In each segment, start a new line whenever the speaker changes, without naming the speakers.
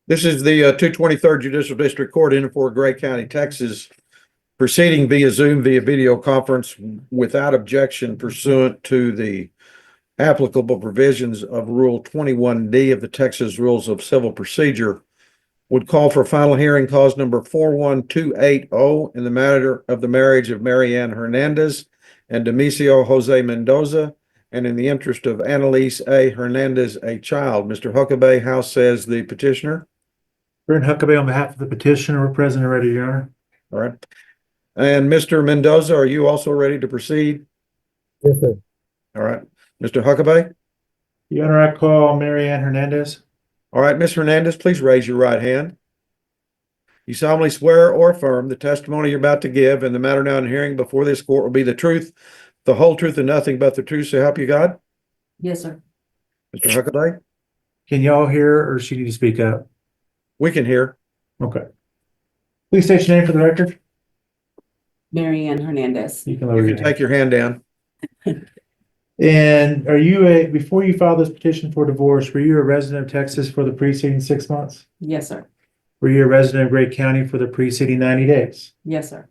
This is the 223rd Judicial District Court in for Gray County, Texas, proceeding via Zoom via video conference without objection pursuant to the applicable provisions of Rule 21D of the Texas Rules of Civil Procedure. Would call for final hearing cause number 41280 in the matter of the marriage of Mary Ann Hernandez and Demisio Jose Mendoza, and in the interest of Annalise A. Hernandez, a child. Mr. Huckabee, how says the petitioner?
Brent Huckabee on behalf of the petitioner, we're present and ready, Your Honor.
All right. And Mr. Mendoza, are you also ready to proceed?
Yes, sir.
All right. Mr. Huckabee?
Your Honor, I call Mary Ann Hernandez.
All right, Ms. Hernandez, please raise your right hand. You solemnly swear or affirm the testimony you're about to give and the matter now in hearing before this court will be the truth, the whole truth, and nothing but the truth, so help you God?
Yes, sir.
Mr. Huckabee?
Can y'all hear or she need to speak up?
We can hear.
Okay. Please state your name for the record.
Mary Ann Hernandez.
You can
You
lower
can
your
take your hand down.
And are you before you filed this petition for divorce, were you a resident of Texas for the preceding 6 months?
Yes, sir.
Were you a resident of Gray County for the preceding 90 days?
Yes, sir.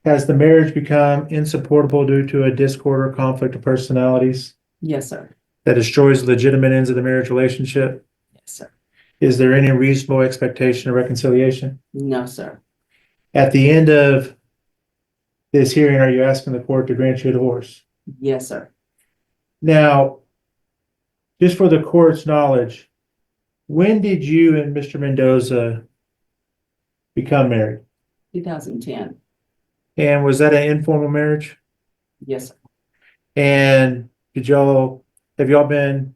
Has the marriage become insupportable due to a discord or conflict of personalities
Yes, sir.
that destroys the legitimate ends of the marriage relationship?
Yes, sir.
Is there any reasonable expectation of reconciliation?
No, sir.
At the end of this hearing, are you asking the court to grant you a divorce?
Yes, sir.
Now, just for the court's knowledge, when did you and Mr. Mendoza become married?
2010.
And was that an informal marriage?
Yes, sir.
And have y'all been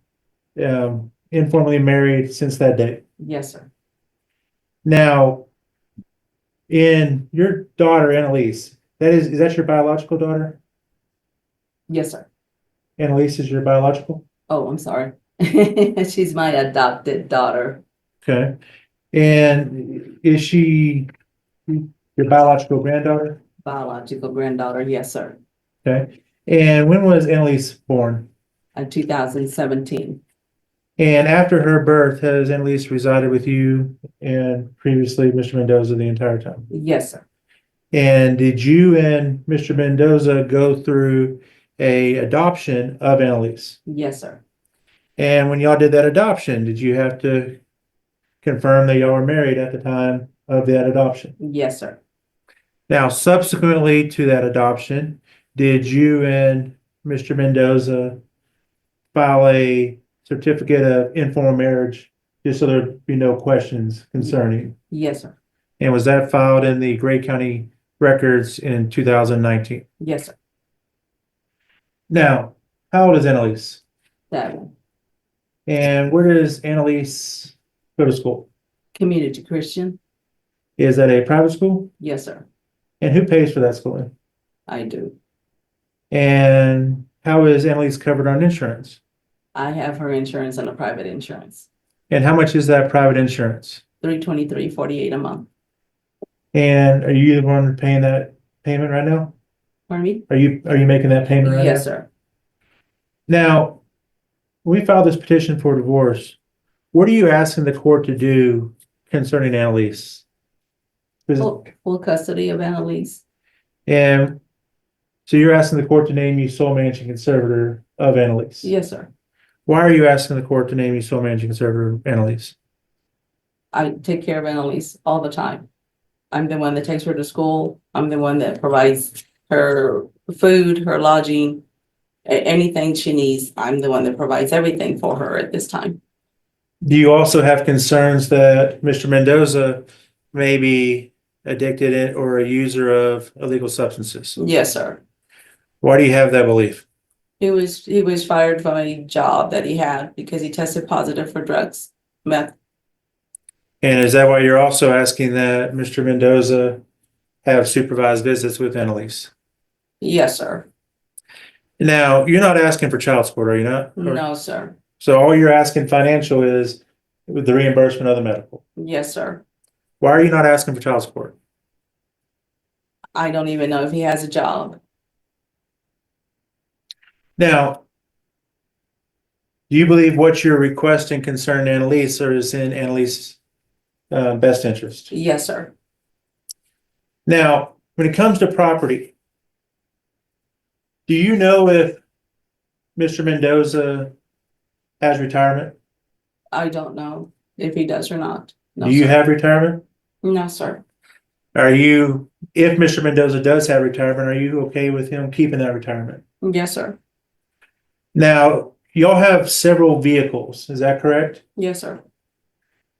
informally married since that date?
Yes, sir.
Now, in your daughter, Annalise, is that your biological daughter?
Yes, sir.
Annalise is your biological?
Oh, I'm sorry. She's my adopted daughter.
Okay. And is she your biological granddaughter?
Biological granddaughter. Yes, sir.
Okay. And when was Annalise born?
In 2017.
And after her birth, has Annalise resided with you and previously Mr. Mendoza the entire time?
Yes, sir.
And did you and Mr. Mendoza go through a adoption of Annalise?
Yes, sir.
And when y'all did that adoption, did you have to confirm that y'all were married at the time of that adoption?
Yes, sir.
Now, subsequently to that adoption, did you and Mr. Mendoza file a certificate of informal marriage just so there'd be no questions concerning?
Yes, sir.
And was that filed in the Gray County records in 2019?
Yes, sir.
Now, how old is Annalise?
That one.
And where does Annalise go to school?
Community Christian.
Is that a private school?
Yes, sir.
And who pays for that schooling?
I do.
And how is Annalise covered on insurance?
I have her insurance and a private insurance.
And how much is that private insurance?
$323.48 a month.
And are you the one paying that payment right now?
Pardon me?
Are you making that payment right now?
Yes, sir.
Now, when we filed this petition for divorce, what are you asking the court to do concerning Annalise?
Full custody of Annalise.
And so you're asking the court to name you sole managing conservator of Annalise?
Yes, sir.
Why are you asking the court to name you sole managing conservator of Annalise?
I take care of Annalise all the time. I'm the one that takes her to school. I'm the one that provides her food, her lodging, anything she needs. I'm the one that provides everything for her at this time.
Do you also have concerns that Mr. Mendoza may be addicted or a user of illegal substances?
Yes, sir.
Why do you have that belief?
He was fired from a job that he had because he tested positive for drugs, meth.
And is that why you're also asking that Mr. Mendoza have supervised visits with Annalise?
Yes, sir.
Now, you're not asking for child support, are you not?
No, sir.
So all you're asking financial is with the reimbursement of the medical.
Yes, sir.
Why are you not asking for child support?
I don't even know if he has a job.
Now, do you believe what you're requesting concerning Annalise or is in Annalise's best interest.
Yes, sir.
Now, when it comes to property, do you know if Mr. Mendoza has retirement?
I don't know if he does or not. No,
Do you
sir.
have retirement?
No, sir.
If Mr. Mendoza does have retirement, are you okay with him keeping that retirement?
Yes, sir.
Now, y'all have several vehicles, is that correct?
Yes, sir.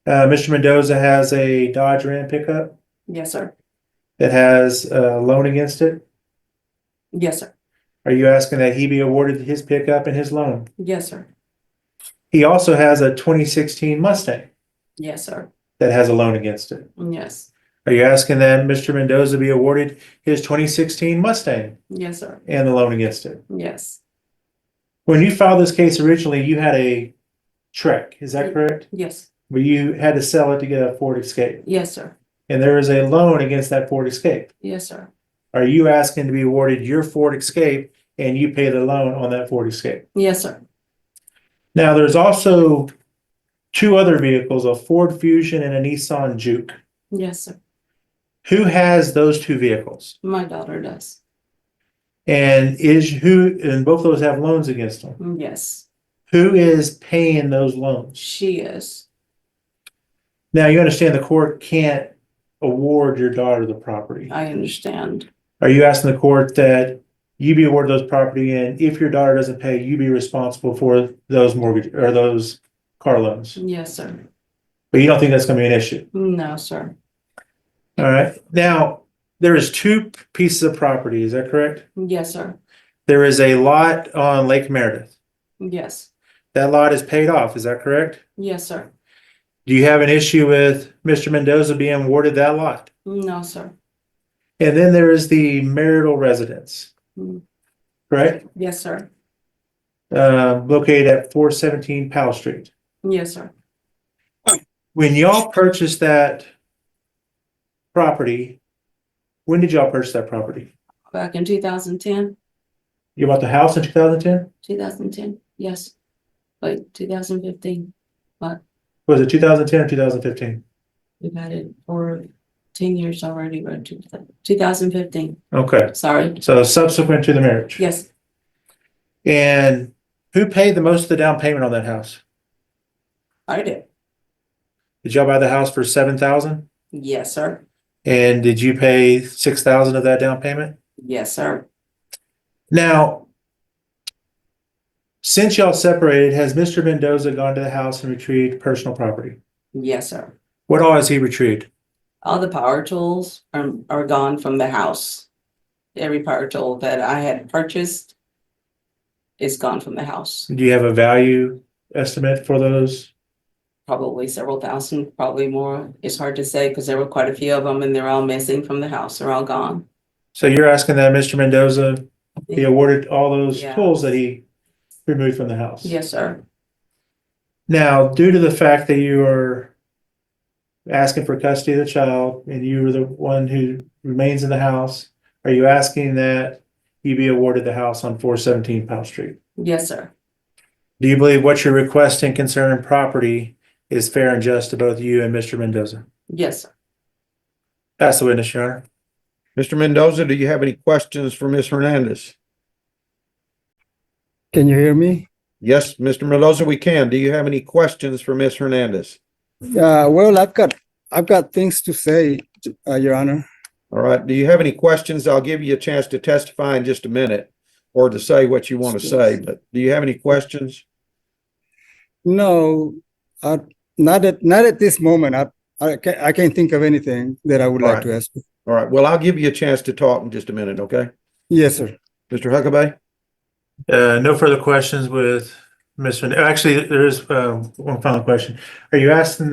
Mr. Mendoza has a Dodge Ram pickup
Yes, sir.
that has a loan against it.
Yes, sir.
Are you asking that he be awarded his pickup and his loan?
Yes, sir.
He also has a 2016 Mustang
Yes, sir.
that has a loan against it.
Yes.
Are you asking that Mr. Mendoza be awarded his 2016 Mustang
Yes, sir.
and the loan against it?
Yes.
When you filed this case originally, you had a Trek, is that correct?
Yes.
But you had to sell it to get a Ford Escape.
Yes, sir.
And there is a loan against that Ford Escape.
Yes, sir.
Are you asking to be awarded your Ford Escape and you pay the loan on that Ford Escape?
Yes, sir.
Now, there's also two other vehicles, a Ford Fusion and a Nissan Juke.
Yes, sir.
Who has those two vehicles?
My daughter does.
And both of those have loans against them.
Yes,
Who is paying those loans?
she is.
Now, you understand the court can't award your daughter the property.
I understand.
Are you asking the court that you be awarded those property, and if your daughter doesn't pay, you be responsible for those mortgage or those car loans?
Yes, sir.
But you don't think that's gonna be an issue?
No, sir.
All right. Now, there is two pieces of property, is that correct?
Yes, sir.
There is a lot on Lake Meredith.
Yes.
That lot is paid off, is that correct?
Yes, sir.
Do you have an issue with Mr. Mendoza being awarded that lot?
No, sir.
And then there is the marital residence,
Mm.
correct?
Yes, sir.
Located at 417 Powell Street.
Yes, sir.
When y'all purchased that property, when did y'all purchase that property?
Back in 2010,
You bought the house in 2010?
2010. Yes. Like 2015.
Was it 2010 or 2015?
We've had it for 10 years already, but 2015.
Okay,
Sorry.
so subsequent to the marriage.
Yes,
And who paid the most of the down payment on that house?
I did.
Did y'all buy the house for $7,000?
Yes, sir.
And did you pay $6,000 of that down payment?
Yes, sir.
Now, since y'all separated, has Mr. Mendoza gone to the house and retrieved personal property?
Yes, sir.
What all has he retrieved?
All the power tools are gone from the house. Every power tool that I had purchased is gone from the house.
Do you have a value estimate for those?
Probably several thousand, probably more. It's hard to say because there were quite a few of them and they're all missing from the house. They're all gone.
So you're asking that Mr. Mendoza be awarded all those
Yeah.
tools that he removed from the house?
Yes, sir.
Now, due to the fact that you are asking for custody of the child and you are the one who remains in the house, are you asking that you be awarded the house on 417 Powell Street?
Yes, sir.
Do you believe what you're requesting concerning property is fair and just to both you and Mr. Mendoza?
Yes, sir.
Pass the witness, Your Honor.
Mr. Mendoza, do you have any questions for Ms. Hernandez?
Can you hear me?
Yes, Mr. Mendoza, we can. Do you have any questions for Ms. Hernandez?
Well, I've got things to say, Your Honor.
All right. Do you have any questions? I'll give you a chance to testify in just a minute or to say what you want to say, but do you have any questions?
No, not at this moment. I can't think of anything that I would
All
like
right.
to ask.
All right. Well, I'll give you a chance to talk in just a minute, okay?
Yes, sir.
Mr. Huckabee?
No further questions with Mr. Actually, there is one final question. Are you asking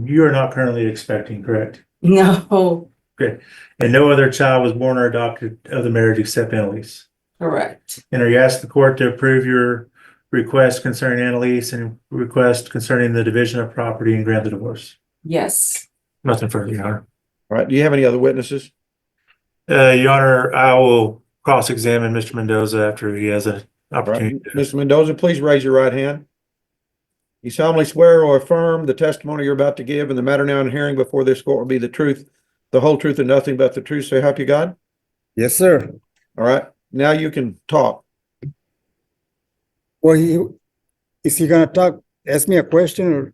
you are not currently expecting, correct?
No,
And no other child was born or adopted of the marriage except Annalise?
correct.
And are you asking the court to approve your request concerning Annalise and request concerning the division of property and grant the divorce?
Yes.
Nothing further, Your Honor.
All right. Do you have any other witnesses?
Your Honor, I will cross-examine Mr. Mendoza after he has an
All right.
opportunity.
Mr. Mendoza, please raise your right hand. You solemnly swear or affirm the testimony you're about to give and the matter now in hearing before this court will be the truth, the whole truth, and nothing but the truth. So help you God.
Yes, sir.
All right. Now you can talk.
Well, is he gonna talk, ask me a question,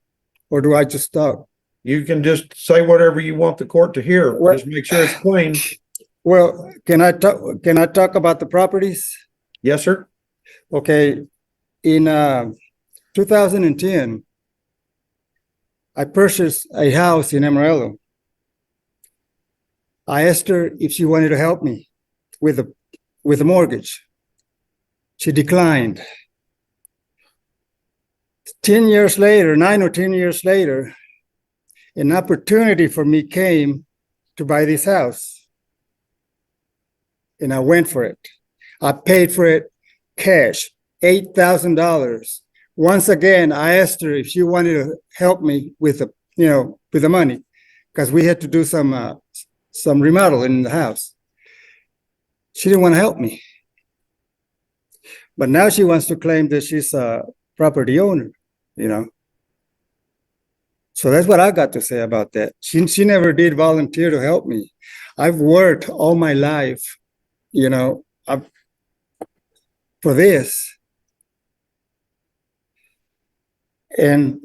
or do I just talk?
You can just say whatever you want the court to hear.
What-
Just make sure it's clean.
Well, can I talk about the properties?
Yes, sir.
Okay, in 2010, I purchased a house in Amarillo. I asked her if she wanted to help me with the mortgage. She declined. 10 years later, 9 or 10 years later, an opportunity for me came to buy this house. And I went for it. I paid for it cash, $8,000. Once again, I asked her if she wanted to help me with the money, because we had to do some remodeling in the house. She didn't want to help me. But now she wants to claim that she's a property owner, So that's what I got to say about that. She never did volunteer to help me. I've worked all my life, for this. And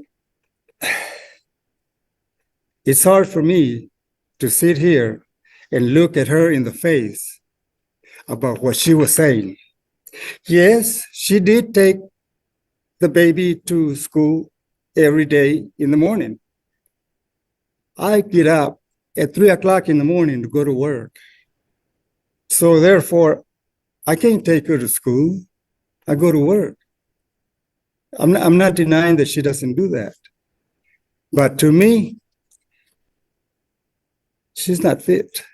it's hard for me to sit here and look at her in the face about what she was saying. Yes, she did take the baby to school every day in the morning. I get up at 3:00 in the morning to go to work. So therefore, I can't take her to school. I go to work. I'm not denying that she doesn't do that. But to me, she's not fit.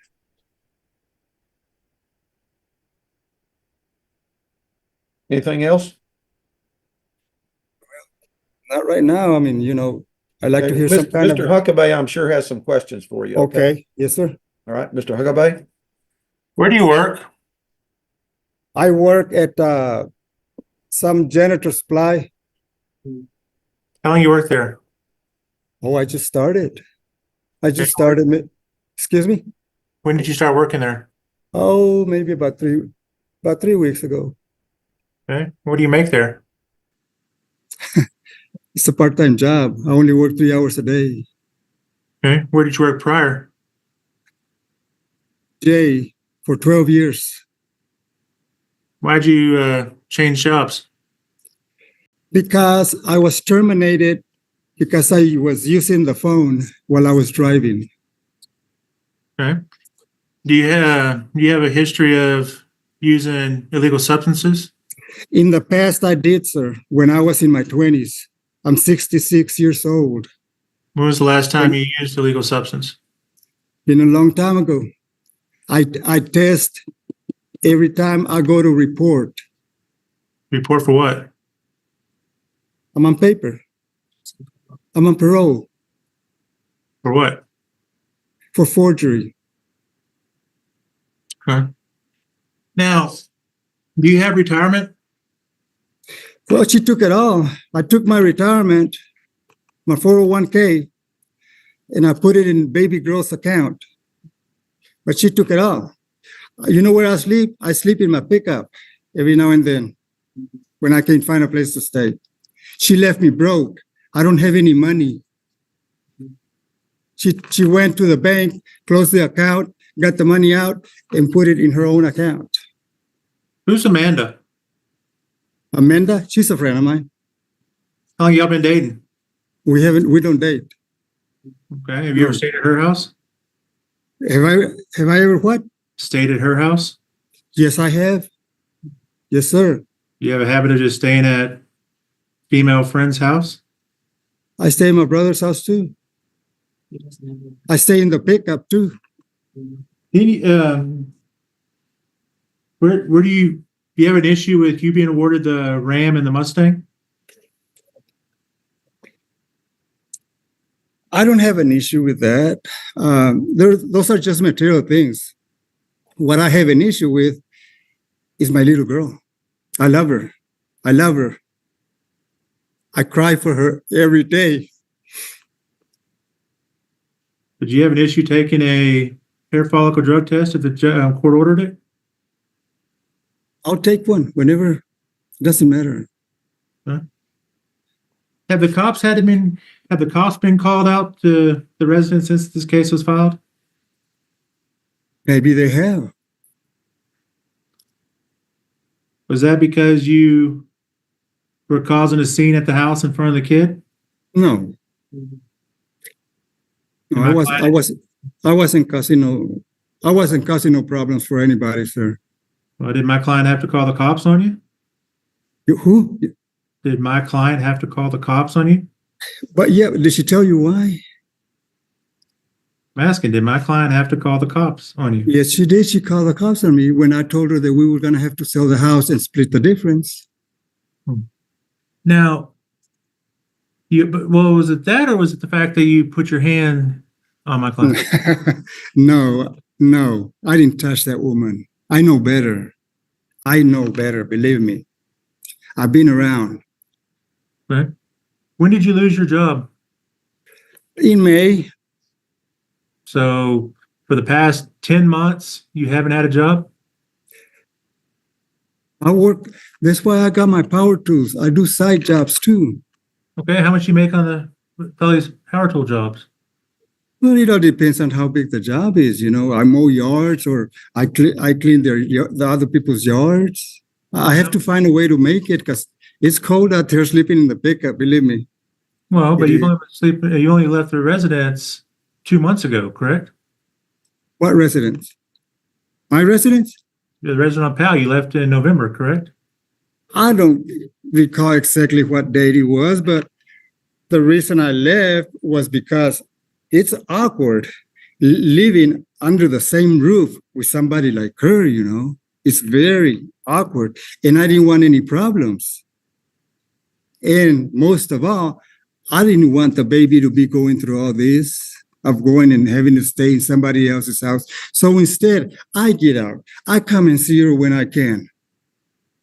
Anything else?
Not right now. I mean, I'd like to hear some kind
Mr.
of.
Huckabee, I'm sure has some questions for you.
Okay, yes, sir.
All right, Mr. Huckabee.
Where do you work?
I work at some janitor supply.
How long you work there?
Oh, I just started. Excuse me?
When did you start working there?
Oh, maybe about 3 weeks ago.
Okay. What do you make there?
It's a part-time job. I only work 3 hours a day.
Okay. Where did you work prior?
Jay, for 12 years.
Why'd you change jobs?
Because I was terminated because I was using the phone while I was driving.
Okay. Do you have a history of using illegal substances?
In the past, I did, sir, when I was in my 20s. I'm 66 years old.
When was the last time you used a illegal substance?
Been a long time ago. I test every time I go to report.
Report for what?
I'm on paper. I'm on parole
For what?
for forgery.
Okay. Now, do you have retirement?
Well, she took it all. I took my retirement, my 401k, and I put it in baby girl's account. But she took it all. You know where I sleep? I sleep in my pickup every now and then when I can't find a place to stay. She left me broke. I don't have any money. She went to the bank, closed the account, got the money out, and put it in her own account.
Who's Amanda?
Amanda, she's a friend of mine.
How long y'all been dating?
We don't date.
Okay. Have you ever stayed at her house?
Have I ever what?
Stayed at her house?
Yes, I have. Yes, sir.
You have a habit of just staying at female friend's house?
I stay in my brother's house too. I stay in the pickup too.
Where do you have an issue with you being awarded the Ram and the Mustang?
I don't have an issue with that. Those are just material things. What I have an issue with is my little girl. I love her. I cry for her every day.
Did you have an issue taking a hair follicle drug test if the court ordered it?
I'll take one whenever. Doesn't matter.
Have the cops been called out to the residence since this case was filed?
Maybe they have.
Was that because you were causing a scene at the house in front of the kid?
No. No, I wasn't causing no problems for anybody, sir.
Well, did my client have to call the cops on you?
Who?
Did my client have to call the cops on you?
But yeah, did she tell you why?
I'm asking, did my client have to call the cops on you?
Yes, she did. She called the cops on me when I told her that we were going to have to sell the house and split the difference.
Now, was it that, or was it the fact that you put your hand on my client?
No, I didn't touch that woman. I know better. Believe me. I've been around.
Okay. When did you lose your job?
In May.
So for the past 10 months, you haven't had a job?
I work. That's why I got my power tools. I do side jobs too.
Okay. How much you make on these power tool jobs?
Well, it all depends on how big the job is. You know, I mow yards or I clean the other people's yards. I have to find a way to make it because it's cold out there sleeping in the pickup, believe me.
Well, but you only left the residence 2 months ago, correct?
What residence? My residence?
The resident on Powell, you left in November, correct?
I don't recall exactly what date it was, but the reason I left was because it's awkward living under the same roof with somebody like her, you know. It's very awkward, and I didn't want any problems. And most of all, I didn't want the baby to be going through all this of going and having to stay in somebody else's house. So instead, I get out. I come and see her when I can,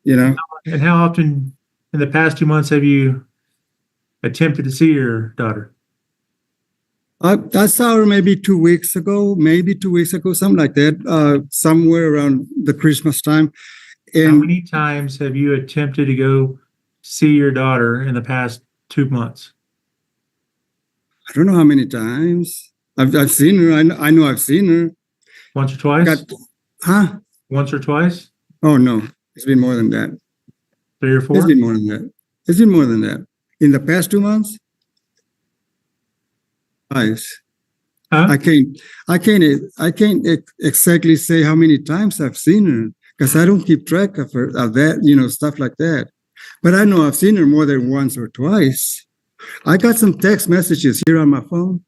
you know.
And how often in the past 2 months have you attempted to see your daughter?
I saw her maybe 2 weeks ago, something like that, somewhere around the Christmas time.
How
And
many times have you attempted to go see your daughter in the past 2 months?
I don't know how many times I've seen her. I know I've seen her.
Once or twice? Once or twice?
Oh no, it's been more than that.
3 or 4?
It's been more than that. In the past 2 months, twice.
Huh?
I can't exactly say how many times I've seen her because I don't keep track of that, you know, stuff like that. But I know I've seen her more than once or twice. I got some text messages here on my phone.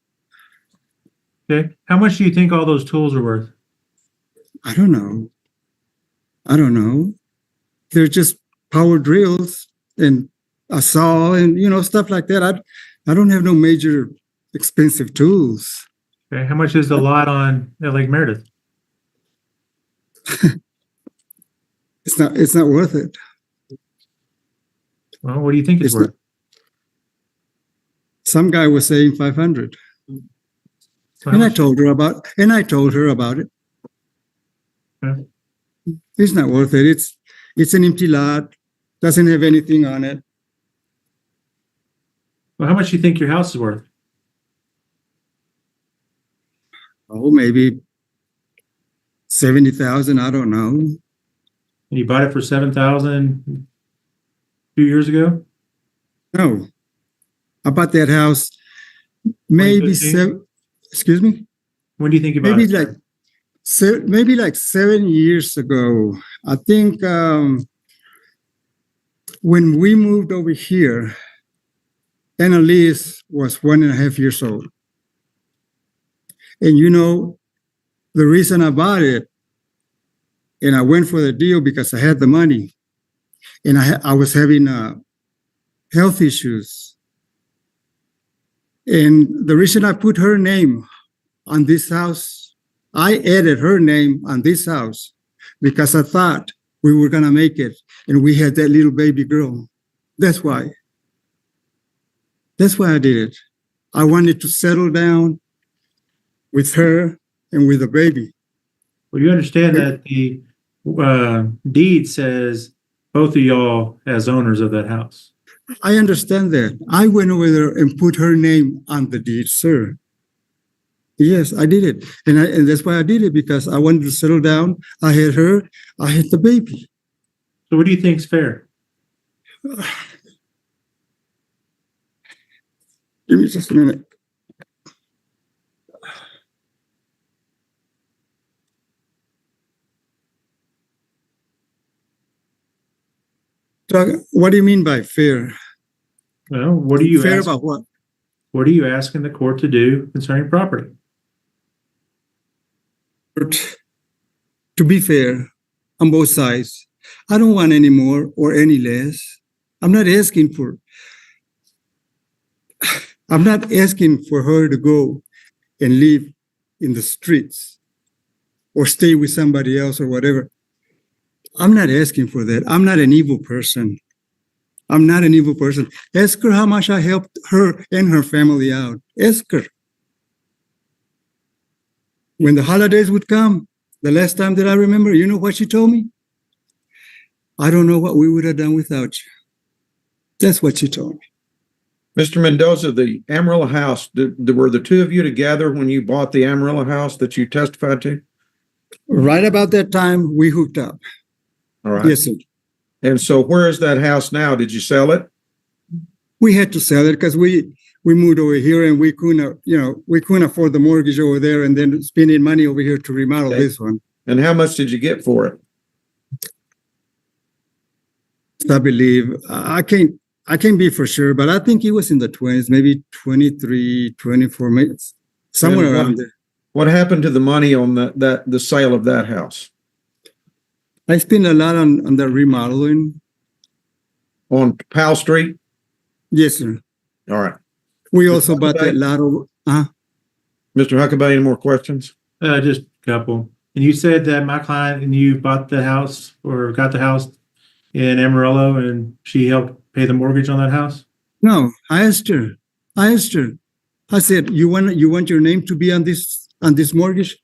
Okay. How much do you think all those tools are worth?
I don't know. They're just power drills and a saw and, you know, stuff like that. I don't have no major expensive tools.
Okay. How much is the lot on Lake Meredith?
It's not worth it.
Well, what do you think it's worth?
Some guy was saying 500. And I told her about it.
Okay.
It's not worth it. It's an empty lot. Doesn't have anything on it.
Well, how much do you think your house is worth?
Oh, maybe 70,000. I don't know.
And you bought it for $7,000 a few years ago?
No. I bought that house maybe
2015?
Excuse me?
When do you think you bought it?
Maybe like 7 years ago. I think when we moved over here, Annalise was 1.5 years old. And you know, the reason I bought it, and I went for the deal because I had the money, and I was having health issues. And the reason I put her name on this house, I added her name on this house because I thought we were going to make it. And we had that little baby girl. That's why. That's why I did it. I wanted to settle down with her and with the baby.
Well, you understand that the deed says both of y'all as owners of that house.
I understand that. I went over there and put her name on the deed, sir. Yes, I did it. And that's why I did it, because I wanted to settle down. I had her, I had the baby.
So what do you think's fair?
Give me just a minute. Doug, what do you mean by fair?
Well, what are you
Fair
asking?
about what?
What are you asking the court to do concerning property?
To be fair on both sides, I don't want any more or any less. I'm not asking for her to go and live in the streets or stay with somebody else or whatever. I'm not asking for that. I'm not an evil person. I'm not an evil person. Ask her how much I helped her and her family out. Ask her. When the holidays would come, the last time that I remember, you know what she told me? I don't know what we would have done without you. That's what she told me.
Mr. Mendoza, the Amarillo house, were the two of you together when you bought the Amarillo house that you testified to?
Right about that time, we hooked up.
All right.
Yes, sir.
And so where is that house now? Did you sell it?
We had to sell it because we moved over here and we couldn't afford the mortgage over there and then spending money over here to remodel
Okay.
this one.
And how much did you get for it?
I believe I can't be for sure, but I think it was in the 20s, maybe 23, 24 minutes, somewhere
And
around there.
What happened to the money on the sale of that house?
I spent a lot on the remodeling.
On Powell Street?
Yes, sir.
All right.
We also bought that lot of.
Mr. Huckabee, any more questions?
Just a couple. And you said that my client and you bought the house or got the house in Amarillo and she helped pay the mortgage on that house?
No, I asked her. I said, "You want your name to be on this mortgage?"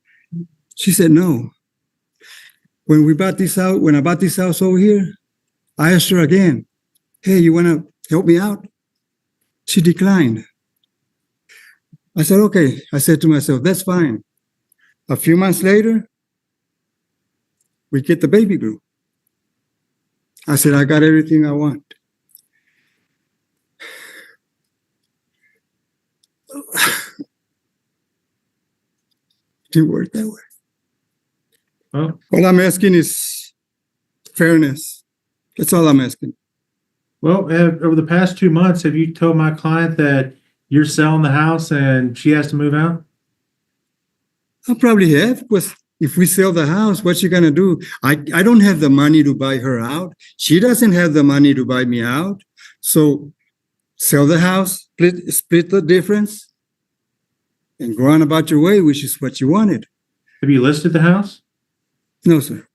She said, "No." When I bought this house over here, I asked her again, "Hey, you want to help me out?" She declined. I said, "Okay." I said to myself, "That's fine." A few months later, we get the baby girl. I said, "I got everything I want." It didn't work that way.
Well,
All I'm asking is fairness. That's all I'm asking.
well, over the past 2 months, have you told my client that you're selling the house and she has to move out?
I probably have, because if we sell the house, what's she gonna do? I don't have the money to buy her out. She doesn't have the money to buy me out. So sell the house, split the difference, and go on about your way, which is what you wanted.
Have you listed the house?
No, sir.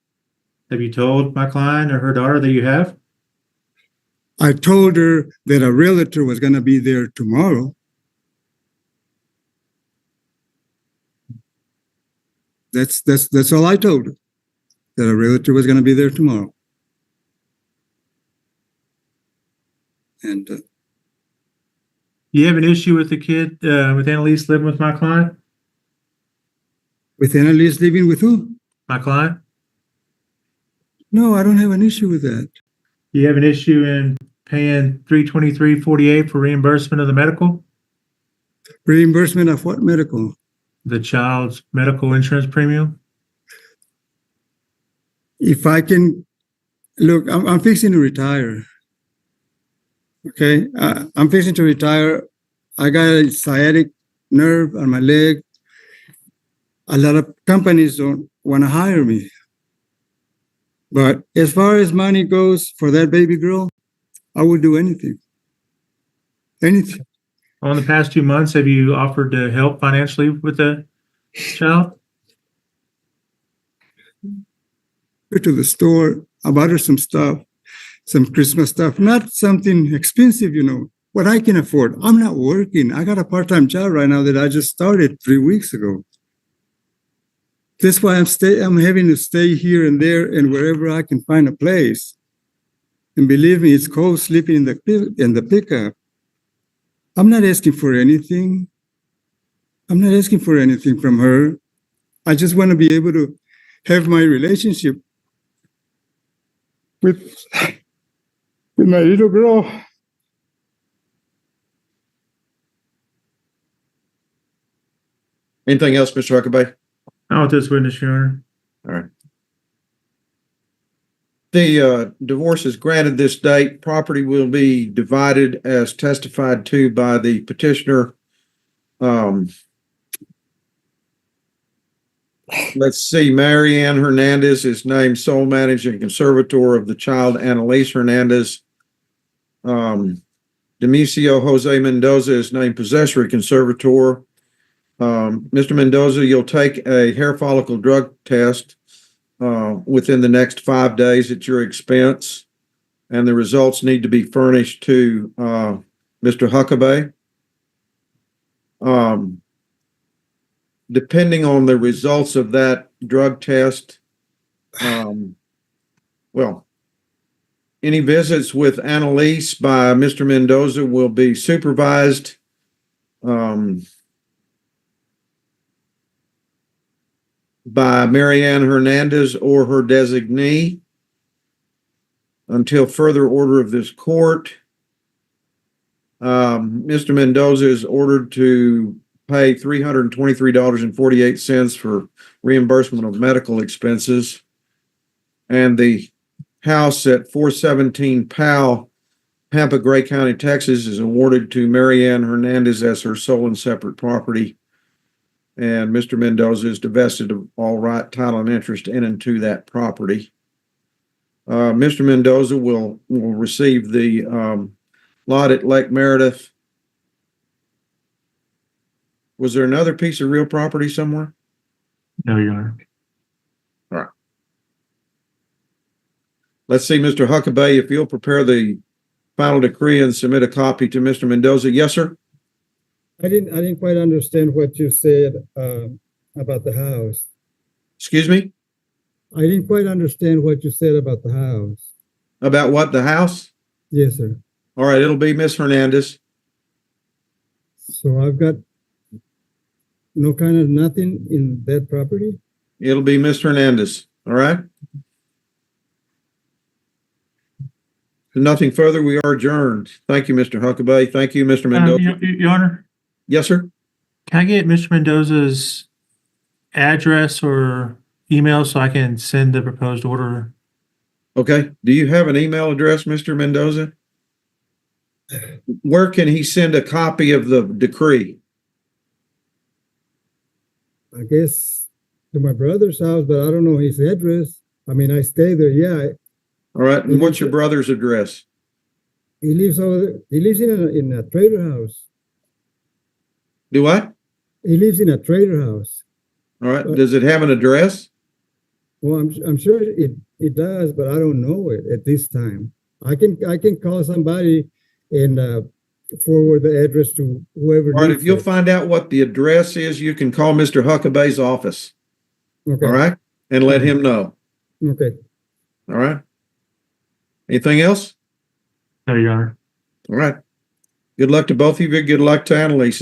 Have you told my client or her daughter that you have?
I told her that a realtor was gonna be there tomorrow. That's all I told her, that a realtor was gonna be there tomorrow. And
You have an issue with the kid, with Annalise living with my client?
with Annalise living with who?
My client?
No, I don't have an issue with that.
You have an issue in paying $323.48 for reimbursement of the medical?
Reimbursement of what medical?
The child's medical insurance premium?
If I can, look, I'm fixing to retire. Okay, I'm fixing to retire. I got a sciatic nerve on my leg. A lot of companies don't want to hire me. But as far as money goes for that baby girl, I would do anything. Anything.
On the past 2 months, have you offered to help financially with the child?
Go to the store, I bought her some stuff, some Christmas stuff, not something expensive, what I can afford. I'm not working. I got a part-time job right now that I just started 3 weeks ago. That's why I'm having to stay here and there and wherever I can find a place. And believe me, it's cold sleeping in the pickup. I'm not asking for anything. I'm not asking for anything from her. I just want to be able to have my relationship with my little girl.
Anything else, Mr. Huckabee?
Not with this witness, Your Honor.
All right. The divorce is granted this date. Property will be divided as testified to by the petitioner. Let's see, Mary Ann Hernandez is named sole managing conservator of the child, Annalise Hernandez. Demisio Jose Mendoza is named possessory conservator. Mr. Mendoza, you'll take a hair follicle drug test within the next 5 days at your expense, and the results need to be furnished to Mr. Huckabee. Depending on the results of that drug test, well, any visits with Annalise by Mr. Mendoza will be supervised by Mary Ann Hernandez or her designee until further order of this court. Mr. Mendoza is ordered to pay $323.48 for reimbursement of medical expenses. And the house at 417 Powell, Pampa, Gray County, Texas, is awarded to Mary Ann Hernandez as her sole and separate property. And Mr. Mendoza is divested of all right, title, and interest in and to that property. Mr. Mendoza will receive the lot at Lake Meredith. Was there another piece of real property somewhere?
No, Your Honor.
All right. Let's see, Mr. Huckabee, if you'll prepare the final decree and submit a copy to Mr. Mendoza. Yes, sir.
I didn't quite understand what you said about the house.
Excuse me?
I didn't quite understand what you said about the house.
About what, the house?
Yes, sir.
All right, it'll be Miss Hernandez.
So I've got no kind of nothing in that property?
It'll be Miss Hernandez. All right? Nothing further. We are adjourned. Thank you, Mr. Huckabee. Thank you, Mr. Mendoza.
Your Honor,
Yes, sir.
can I get Mr. Mendoza's address or email so I can send the proposed order?
Okay. Do you have an email address, Mr. Mendoza? Where can he send a copy of the decree?
I guess to my brother's house, but I don't know his address. I mean, I stay there. Yeah,
All right. And what's your brother's address?
he lives over there. He lives in a trader house.
Do what?
He lives in a trader house.
All right. Does it have an address?
Well, I'm sure it does, but I don't know it at this time. I can call somebody and forward the address to whoever.
All right. If
needs
you'll
it.
find out what the address is, you can call Mr. Huckabee's office.
Okay.
All right. And let him know.
Okay.
All right. Anything else?
No, Your Honor.
All right. Good luck to both of you. Good luck to Annalise.